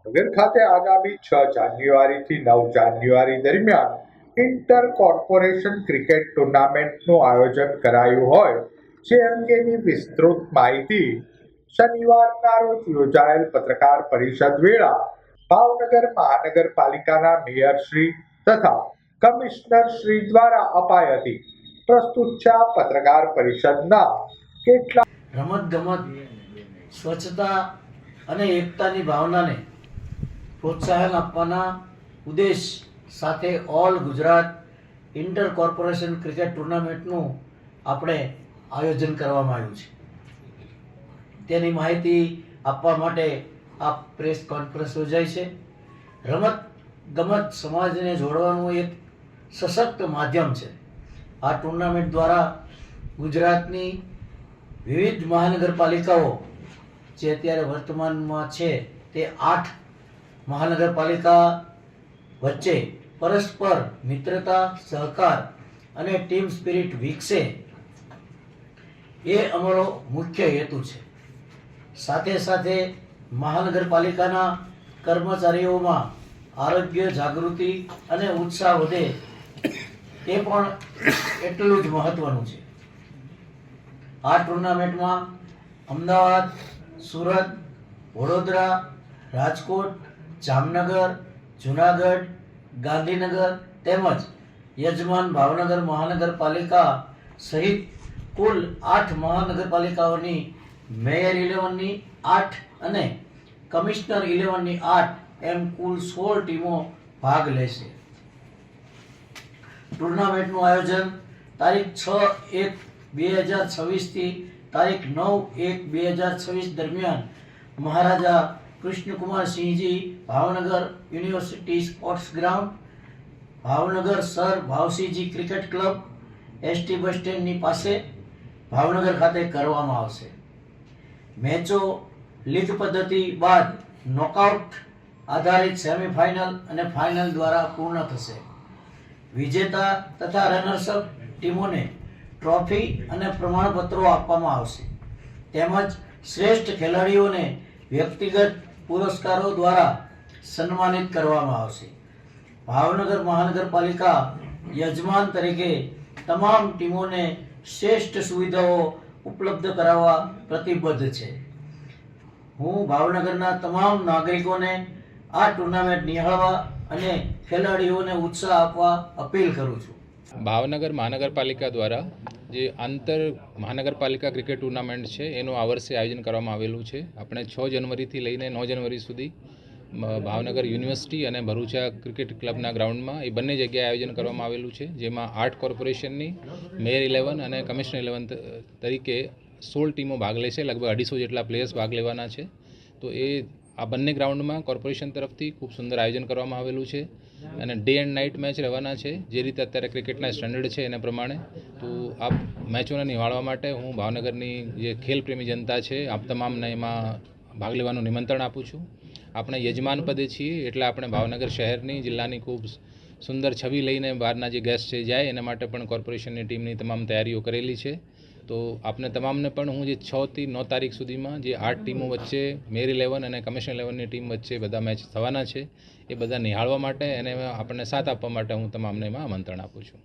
ભાવનગર ખાતે આગામી 6 જાન્યુઆરીથી 9 જાન્યુઆરી દરમિયાન ઇન્ટર કોર્પોરેશન ક્રિકેટ ટુર્નામેન્ટનું આયોજન કરાયું હોય જે અંગેની વિસ્તૃત માહિતી શનિવારના રોજ યોજાયેલ પત્રકાર પરિષદ વેળા ભાવનગર મહાનગરપાલિકાના મેયર શ્રી તથા કમિશનર શ્રી દ્વારા અપાઈ હતી. પ્રસ્તુત છે આ પત્રકાર પરિષદના કેટલાક રમતગમત, સ્વચ્છતા અને એકતાની ભાવનાને પ્રોત્સાહન આપવાના ઉદ્દેશ સાથે all Gujarat inter corporation cricket ટુર્નામેન્ટનું આપણે આયોજન કરવામાં આવ્યું છે. તેની માહિતી આપવા માટે આ પ્રેસ કોન્ફરન્સ યોજાઈ છે. રમત ગમત સમાજને જોડવાનું એક સશક્ત માધ્યમ છે. આ ટુર્નામેન્ટ દ્વારા ગુજરાતની વિવિધ મહાનગરપાલિકાઓ જે અત્યારે વર્તમાનમાં છે તે 8 મહાનગરપાલિકા વચ્ચે પરસ્પર મિત્રતા, સહકાર અને ટીમ સ્પિરિટ વિકસે એ અમારો મુખ્ય હેતુ છે. સાથે સાથે મહાનગરપાલિકાના કર્મચારીઓમાં આરોગ્ય જાગૃતિ અને ઉત્સાહ વધે તે પણ એટલું જ મહત્વનું છે. આ ટુર્નામેન્ટમાં અમદાવાદ, સુરત, વડોદરા, રાજકોટ, જામનગર, જુનાગઢ, ગાંધીનગર તેમજ યજમાન ભાવનગર મહાનગરપાલિકા સહિત કુલ 8 મહાનગરપાલિકાઓની મેયર 11ની 8 અને કમિશનર 11ની 8 એમ કુલ 16 ટીમો ભાગ લેશે. ટુર્નામેન્ટનું આયોજન તારીખ 6/1/2026 થી તારીખ 9/1/2026 દરમિયાન Maharaja Krishnakumar Sinhji Bhavnagar university sports ground, Bhavnagar Sir Bhavsinhji cricket club, ST bus સ્ટેન્ડની પાસે ભાવનગર ખાતે કરવામાં આવશે. મેચો લીગ પદ્ધતિ બાદ નોકઆઉટ આધારિત સેમીફાઇનલ અને ફાઇનલ દ્વારા પૂર્ણ થશે. વિજેતા તથા રનર્સઅપ ટીમોને ટ્રોફી અને પ્રમાણપત્રો આપવામાં આવશે તેમજ શ્રેષ્ઠ ખેલાડીઓને વ્યક્તિગત પુરસ્કારો દ્વારા સન્માનિત કરવામાં આવશે. ભાવનગર મહાનગરપાલિકા યજમાન તરીકે તમામ ટીમોને શ્રેષ્ઠ સુવિધાઓ ઉપલબ્ધ કરાવવા પ્રતિબદ્ધ છે. હું ભાવનગરના તમામ નાગરિકોને આ ટુર્નામેન્ટ નિહાળવા અને ખેલાડીઓને ઉત્સાહ આપવા અપીલ કરું છું. ભાવનગર મહાનગરપાલિકા દ્વારા જે આંતર મહાનગરપાલિકા ક્રિકેટ ટુર્નામેન્ટ છે એનું આ વર્ષે આયોજન કરવામાં આવેલું છે. આપણે 6 જાન્યુઆરીથી લઈને 9 જાન્યુઆરી સુધી ભાવનગર યુનિવર્સિટી અને ભરૂચા ક્રિકેટ ક્લબના ગ્રાઉન્ડમાં એ બંને જગ્યાએ આયોજન કરવામાં આવેલું છે, જેમાં 8 કોર્પોરેશનની મેયર 11 અને કમિશનર 11 તરીકે 16 ટીમો ભાગ લેશે. લગભગ 250 જેટલા પ્લેયર્સ ભાગ લેવાના છે. તો એ આ બંને ગ્રાઉન્ડમાં કોર્પોરેશન તરફથી ખૂબ સુંદર આયોજન કરવામાં આવેલું છે અને ડે એન્ડ નાઇટ મેચ રહેવાના છે, જે રીતે અત્યારે ક્રિકેટના સ્ટેન્ડર્ડ છે એના પ્રમાણે. તો આ મેચોને નિહાળવા માટે હું ભાવનગરની જે ખેલપ્રેમી જનતા છે આપ તમામને એમાં ભાગ લેવાનું નિમંત્રણ આપું છું. આપણે યજમાન પદે છીએ એટલે આપણે ભાવનગર શહેરની જિલ્લાની ખૂબ સુંદર છબી લઈને બહારના જે ગેસ્ટ છે જાય એના માટે પણ કોર્પોરેશનની ટીમની તમામ તૈયારીઓ કરેલી છે. તો આપને તમામને પણ હું જે 6 થી 9 તારીખ સુધીમાં જે 8 ટીમો વચ્ચે મેયર 11 અને કમિશનર 11ની ટીમ વચ્ચે બધા મેચ થવાના છે એ બધા નિહાળવા માટે અને આપણને સાથ આપવા માટે હું તમામને એમાં આમંત્રણ આપું છું.